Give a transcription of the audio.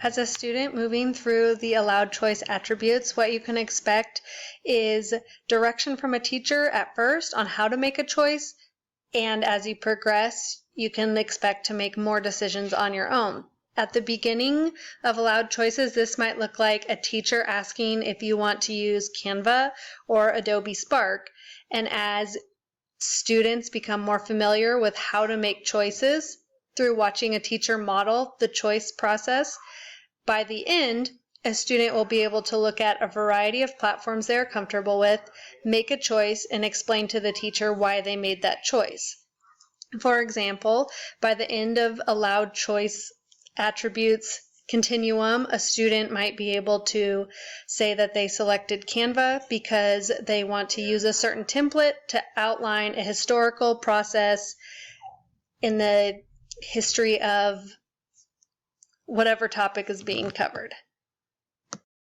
As a student moving through the allowed choice attributes, what you can expect is direction from a teacher at first on how to make a choice, and as you progress, you can expect to make more decisions on your own. At the beginning of allowed choices, this might look like a teacher asking if you want to use Canva or Adobe Spark, and as students become more familiar with how to make choices through watching a teacher model the choice process, by the end, a student will be able to look at a variety of platforms they're comfortable with, make a choice, and explain to the teacher why they made that choice. For example, by the end of allowed choice attributes Continuum, a student might be able to say that they selected Canva because they want to use a certain template to outline a historical process in the history of whatever topic is being covered.